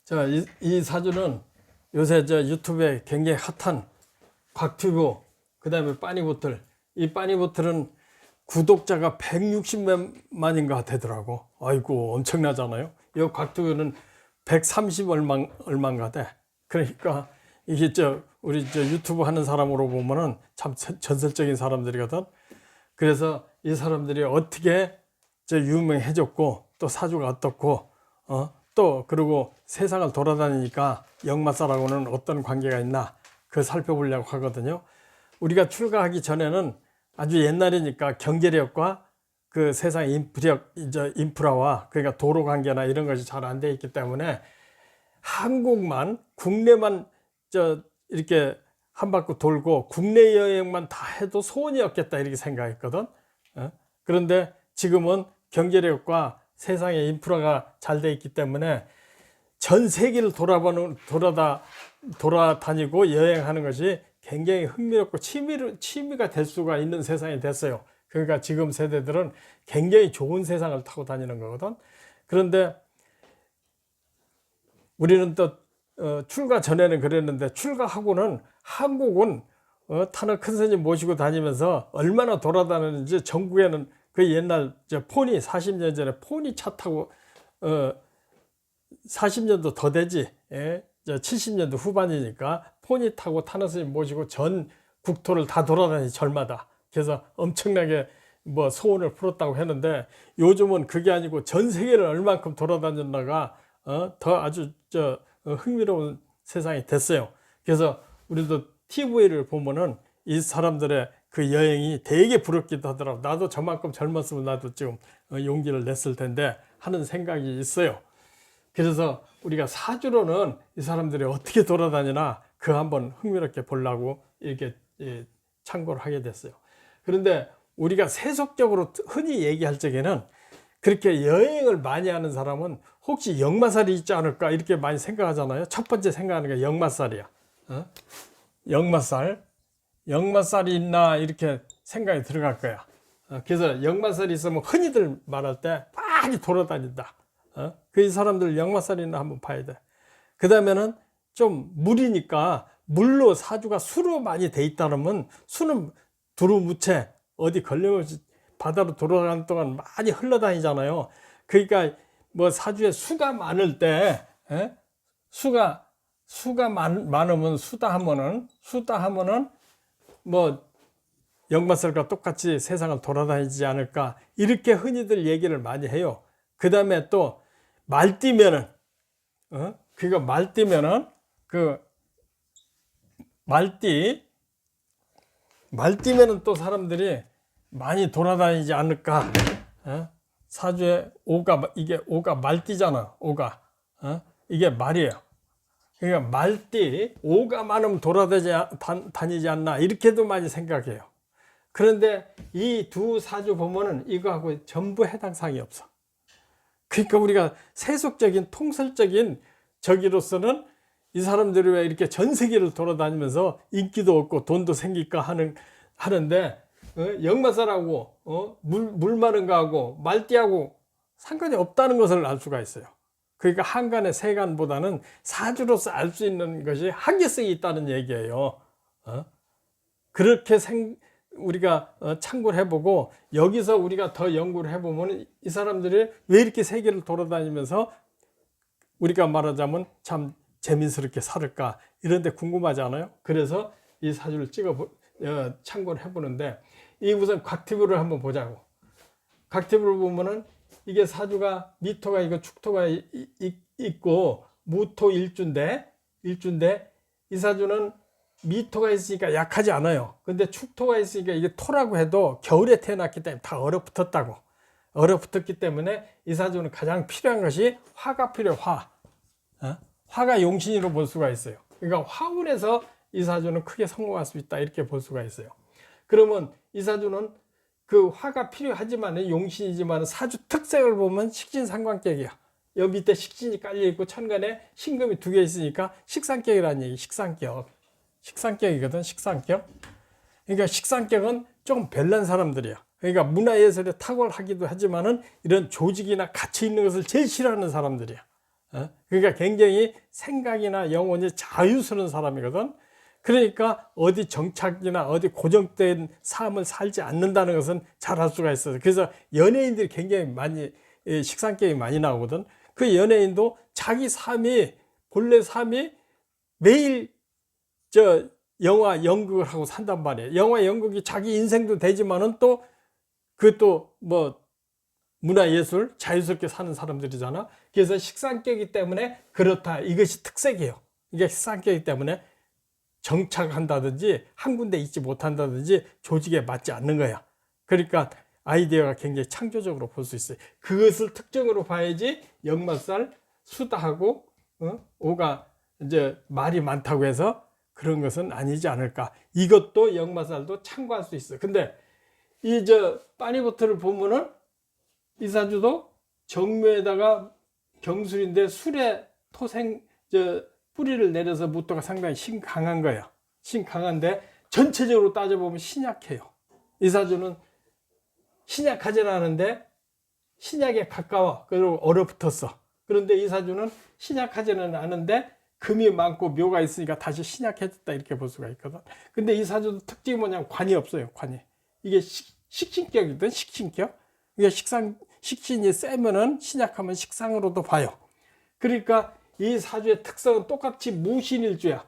자, 이 사주는 요새 저 유튜브에 굉장히 핫한 곽튜브, 그 다음에 빠니보틀. 이 빠니보틀은 구독자가 160만인가 되더라고. 아이고, 엄청나잖아요. 이 곽튜브는 130 얼마인가 돼. 그러니까 이게 우리 유튜브 하는 사람으로 보면은 참 전설적인 사람들이거든. 그래서 이 사람들이 어떻게 유명해졌고, 또 사주가 어떻고, 또 그리고 세상을 돌아다니니까 역마살하고는 어떤 관계가 있나 그 살펴보려고 하거든요. 우리가 출가하기 전에는 아주 옛날이니까 경제력과 그 세상 인프라와 그러니까 도로 관계나 이런 것이 잘 안 돼 있기 때문에 한국만 국내만 이렇게 한 바퀴 돌고 국내 여행만 다 해도 소원이 없겠다 이렇게 생각했거든. 그런데 지금은 경제력과 세상의 인프라가 잘 돼 있기 때문에 전 세계를 돌아다니고 여행하는 것이 굉장히 흥미롭고 취미가 될 수가 있는 세상이 됐어요. 그러니까 지금 세대들은 굉장히 좋은 세상을 타고 다니는 거거든. 그런데 우리는 또 출가 전에는 그랬는데 출가하고는 한국은 타는 큰 스님 모시고 다니면서 얼마나 돌아다니는지 전국에는 그 옛날 폰이 40년 전에 폰이 차 타고 40년도 더 되지. 70년도 후반이니까 폰이 타고 타는 스님 모시고 전 국토를 다 돌아다니 절마다. 그래서 엄청나게 뭐 소원을 풀었다고 했는데 요즘은 그게 아니고 전 세계를 얼만큼 돌아다녔나가 더 아주 흥미로운 세상이 됐어요. 그래서 우리도 TV를 보면은 이 사람들의 그 여행이 되게 부럽기도 하더라고. 나도 저만큼 젊었으면 나도 지금 용기를 냈을 텐데 하는 생각이 있어요. 그래서 우리가 사주로는 이 사람들이 어떻게 돌아다니나 그 한번 흥미롭게 보려고 이렇게 참고를 하게 됐어요. 그런데 우리가 세속적으로 흔히 얘기할 적에는 그렇게 여행을 많이 하는 사람은 혹시 역마살이 있지 않을까 이렇게 많이 생각하잖아요. 첫 번째 생각하는 게 역마살이야. 역마살이 있나 이렇게 생각이 들어갈 거야. 그래서 역마살이 있으면 흔히들 말할 때 많이 돌아다닌다. 그 사람들 역마살이 있나 한번 봐야 돼. 그 다음에는 좀 물이니까 물로 사주가 수로 많이 돼 있다면 수는 두루무채 어디 걸려오지 바다로 돌아가는 동안 많이 흘러다니잖아요. 그러니까 뭐 사주에 수가 많을 때 수가 많으면 수다 하면은 뭐 역마살과 똑같이 세상을 돌아다니지 않을까 이렇게 흔히들 얘기를 많이 해요. 그 다음에 또 말띠면은 그거 말띠면은 그 말띠면은 또 사람들이 많이 돌아다니지 않을까. 사주에 오가 말띠잖아. 오가 이게 말이에요. 그러니까 말띠 오가 많으면 돌아다니지 않나 이렇게도 많이 생각해요. 그런데 이 두 사주 보면은 이거하고 전부 해당 사항이 없어. 그러니까 우리가 세속적인 통설적인 저기로서는 이 사람들이 왜 이렇게 전 세계를 돌아다니면서 인기도 없고 돈도 생길까 하는데 역마살하고 물 많은 거하고 말띠하고 상관이 없다는 것을 알 수가 있어요. 그러니까 한간의 세간보다는 사주로서 알 수 있는 것이 한계성이 있다는 얘기예요. 그렇게 우리가 참고를 해보고 여기서 우리가 더 연구를 해보면 이 사람들이 왜 이렇게 세계를 돌아다니면서 우리가 말하자면 참 재미스럽게 살을까 이런 데 궁금하지 않아요? 그래서 이 사주를 참고를 해보는데 이 우선 곽티브를 한번 보자고. 곽티브를 보면은 이게 사주가 미토가 이거 축토가 있고 무토 일주인데 이 사주는 미토가 있으니까 약하지 않아요. 근데 축토가 있으니까 이게 토라고 해도 겨울에 태어났기 때문에 다 얼어붙었기 때문에 이 사주는 가장 필요한 것이 화가 필요해. 화가 용신으로 볼 수가 있어요. 그러니까 화운에서 이 사주는 크게 성공할 수 있다 이렇게 볼 수가 있어요. 그러면 이 사주는 그 화가 필요하지만 용신이지만 사주 특색을 보면 식신상관격이야. 여기 밑에 식신이 깔려있고 천간에 신금이 2개 있으니까 식상격이라는 얘기. 식상격이거든. 식상격. 그러니까 식상격은 좀 별난 사람들이야. 그러니까 문화예술에 탁월하기도 하지만은 이런 조직이나 가치 있는 것을 제일 싫어하는 사람들이야. 그러니까 굉장히 생각이나 영혼이 자유스러운 사람이거든. 그러니까 어디 정착이나 어디 고정된 삶을 살지 않는다는 것은 잘 알 수가 있어요. 그래서 연예인들이 굉장히 많이 식상경이 많이 나오거든. 그 연예인도 자기 삶이 본래 삶이 매일 영화 연극을 하고 산단 말이에요. 영화 연극이 자기 인생도 되지만은 또 그것도 뭐 문화예술 자유스럽게 사는 사람들이잖아. 그래서 식상격이기 때문에 그렇다. 이것이 특색이에요. 이게 식상격이기 때문에 정착한다든지 한 군데 있지 못한다든지 조직에 맞지 않는 거야. 그러니까 아이디어가 굉장히 창조적으로 볼 수 있어요. 그것을 특징으로 봐야지 역마살 수다하고 오가 이제 말이 많다고 해서 그런 것은 아니지 않을까. 이것도 역마살도 참고할 수 있어요. 근데 이 빠니보트를 보면은 이 사주도 정묘에다가 경술인데 술에 뿌리를 내려서 무토가 상당히 신 강한 거예요. 신 강한데 전체적으로 따져보면 신약해요. 이 사주는 신약하진 않은데 신약에 가까워. 그리고 얼어붙었어. 그런데 이 사주는 신약하지는 않은데 금이 많고 묘가 있으니까 다시 신약해졌다 이렇게 볼 수가 있거든. 근데 이 사주도 특징이 뭐냐면 관이 없어요. 관이. 이게 식신격이든 식신격. 이게 식신이 세면은 신약하면 식상으로도 봐요. 그러니까 이 사주의 특성은 똑같이 무신일주야.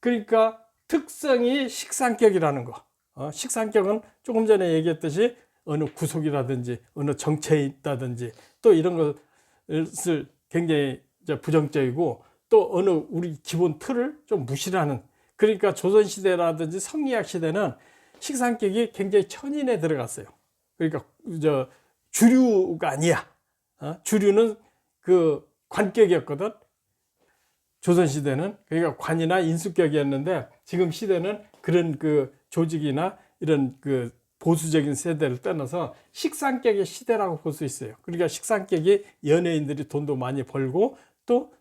그러니까 특성이 식상격이라는 거. 식상격은 조금 전에 얘기했듯이 어느 구속이라든지 어느 정체에 있다든지 또 이런 것을 굉장히 부정적이고 또 어느 우리 기본 틀을 좀 무시하는. 그러니까 조선시대라든지 성리학 시대는 식상격이 굉장히 천인에 들어갔어요. 그러니까 주류가 아니야. 주류는 그 관격이었거든. 조선시대는. 그러니까 관이나 인수격이었는데 지금 시대는 그런 그 조직이나 이런 그 보수적인 세대를 떠나서 식상격의 시대라고 볼 수 있어요. 그러니까 식상격이 연예인들이 돈도 많이 벌고 또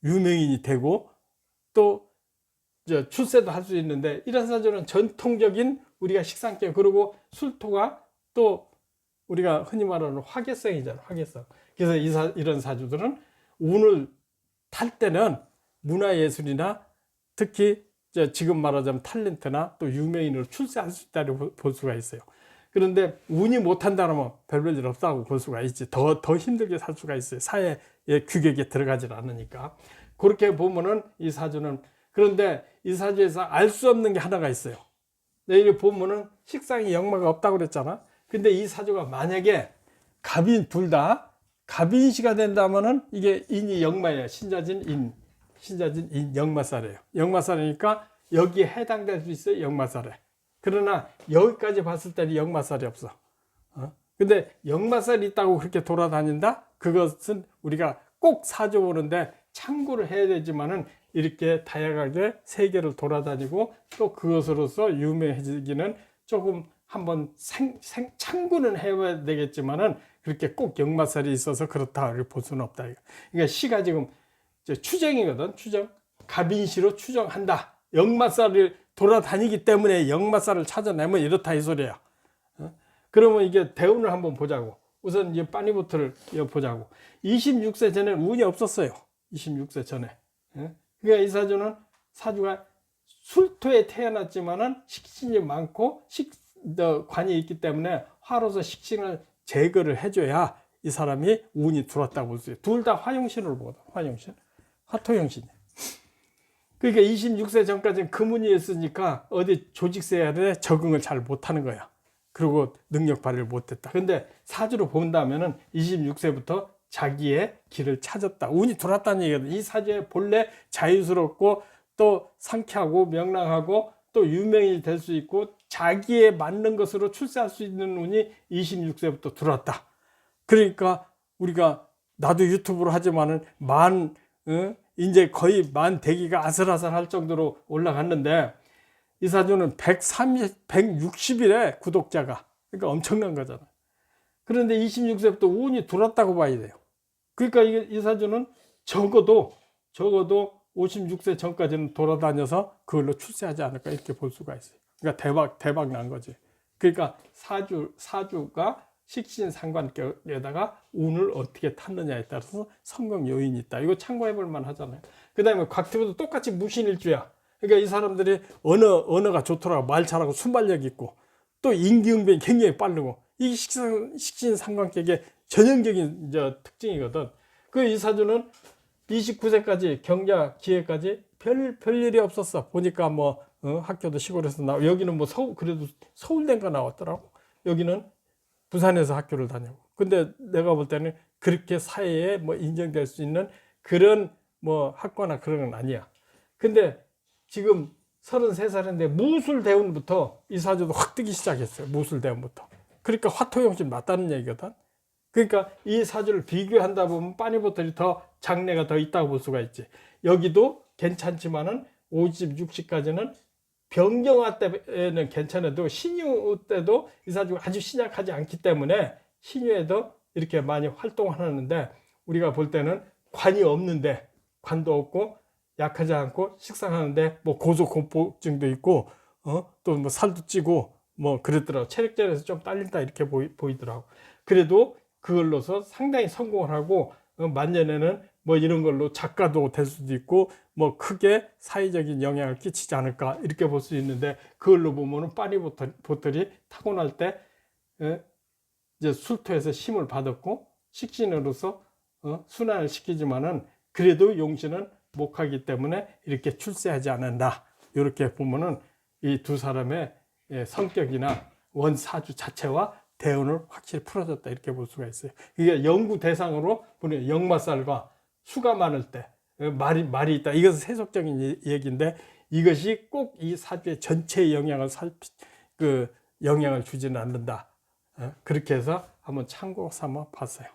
유명인이 되고 또 출세도 할 수 있는데 이런 사주는 전통적인 우리가 식상격 그리고 술토가 또 우리가 흔히 말하는 화개성이잖아. 화개성. 그래서 이런 사주들은 운을 탈 때는 문화예술이나 특히 지금 말하자면 탤런트나 또 유명인으로 출세할 수 있다고 볼 수가 있어요. 그런데 운이 못한다면 별별 일 없다고 볼 수가 있지. 더 힘들게 살 수가 있어요. 사회의 규격에 들어가질 않으니까. 그렇게 보면은 이 사주는. 그런데 이 사주에서 알 수 없는 게 하나가 있어요. 내일 보면은 식상이 역마가 없다고 그랬잖아. 근데 이 사주가 만약에 갑인 둘 다 갑인시가 된다면은 이게 인이 역마예요. 신자진 인 역마살이에요. 역마살이니까 여기에 해당될 수 있어요. 역마살에. 그러나 여기까지 봤을 때는 역마살이 없어. 근데 역마살이 있다고 그렇게 돌아다닌다? 그것은 우리가 꼭 사주 보는데 참고를 해야 되지만은 이렇게 다양하게 세계를 돌아다니고 또 그것으로서 유명해지기는 조금 한번 참고는 해야 되겠지만은 그렇게 꼭 역마살이 있어서 그렇다 볼 수는 없다. 그러니까 시가 지금 추정이거든. 추정. 갑인시로 추정한다. 역마살을 돌아다니기 때문에 역마살을 찾아내면 이렇다 이 소리야. 그러면 이게 대운을 한번 보자고. 우선 이제 빠니보트를 보자고. 26세 전에 운이 없었어요. 26세 전에. 그러니까 이 사주가 술토에 태어났지만은 식신이 많고 관이 있기 때문에 화로서 식신을 제거를 해줘야 이 사람이 운이 들어왔다고 볼 수 있어요. 둘 다 화용신으로 보거든. 화용신. 화토용신이에요. 그러니까 26세 전까지는 금운이 있으니까 어디 조직세에 적응을 잘 못하는 거야. 그리고 능력 발휘를 못했다. 근데 사주로 본다면은 26세부터 자기의 길을 찾았다. 운이 들어왔다는 얘기거든. 이 사주에 본래 자유스럽고 또 상쾌하고 명랑하고 또 유명인이 될 수 있고 자기에 맞는 것으로 출세할 수 있는 운이 26세부터 들어왔다. 그러니까 우리가 나도 유튜브로 하지만은 이제 거의 만 대기가 아슬아슬할 정도로 올라갔는데 이 사주는 160일에 구독자가. 그러니까 엄청난 거잖아. 그런데 26세부터 운이 들어왔다고 봐야 돼요. 그러니까 이 사주는 적어도 56세 전까지는 돌아다녀서 그걸로 출세하지 않을까 이렇게 볼 수가 있어요. 그러니까 대박 난 거지. 그러니까 사주가 식신상관계에다가 운을 어떻게 탔느냐에 따라서 성공 요인이 있다. 이거 참고해 볼 만하잖아요. 그 다음에 곽튜브도 똑같이 무신일주야. 그러니까 이 사람들이 언어가 좋더라고. 말 잘하고 순발력 있고 또 임기응변이 굉장히 빠르고 이 식신상관계의 전형적인 특징이거든. 그 이사주는 29세까지 경자 기회까지 별일이 없었어. 보니까 뭐 학교도 시골에서 여기는 뭐 그래도 서울대가 나왔더라고. 여기는 부산에서 학교를 다니고. 근데 내가 볼 때는 그렇게 사회에 뭐 인정될 수 있는 그런 뭐 학과나 그런 건 아니야. 근데 지금 33살인데 무술대운부터 이 사주도 확 뜨기 시작했어요. 무술대운부터. 그러니까 화토용신 맞다는 얘기거든. 그러니까 이 사주를 비교한다 보면 빠니보틀이 더 장래가 더 있다고 볼 수가 있지. 여기도 괜찮지만은 50, 60까지는 병경화 때는 괜찮아도 신유 때도 이 사주가 아주 신약하지 않기 때문에 신유에도 이렇게 많이 활동하는데 우리가 볼 때는 관이 없는데 관도 없고 약하지 않고 식상하는데 뭐 고소공포증도 있고 또 뭐 살도 찌고 뭐 그랬더라고. 체력적에서 좀 딸린다 이렇게 보이더라고. 그래도 그걸로서 상당히 성공을 하고 만년에는 뭐 이런 걸로 작가도 될 수도 있고 뭐 크게 사회적인 영향을 끼치지 않을까 이렇게 볼 수 있는데 그걸로 보면은 빠니보틀이 타고날 때 이제 술토에서 힘을 받았고 식신으로서 순환을 시키지만은 그래도 용신은 목하기 때문에 이렇게 출세하지 않는다. 이렇게 보면은 이 두 사람의 성격이나 원사주 자체와 대운을 확실히 풀어줬다 이렇게 볼 수가 있어요. 이게 연구 대상으로 보면 역마살과 수가 많을 때 말이 있다. 이것은 세속적인 얘기인데 이것이 꼭 이 사주의 전체의 영향을 영향을 주지는 않는다. 그렇게 해서 한번 참고 삼아 봤어요.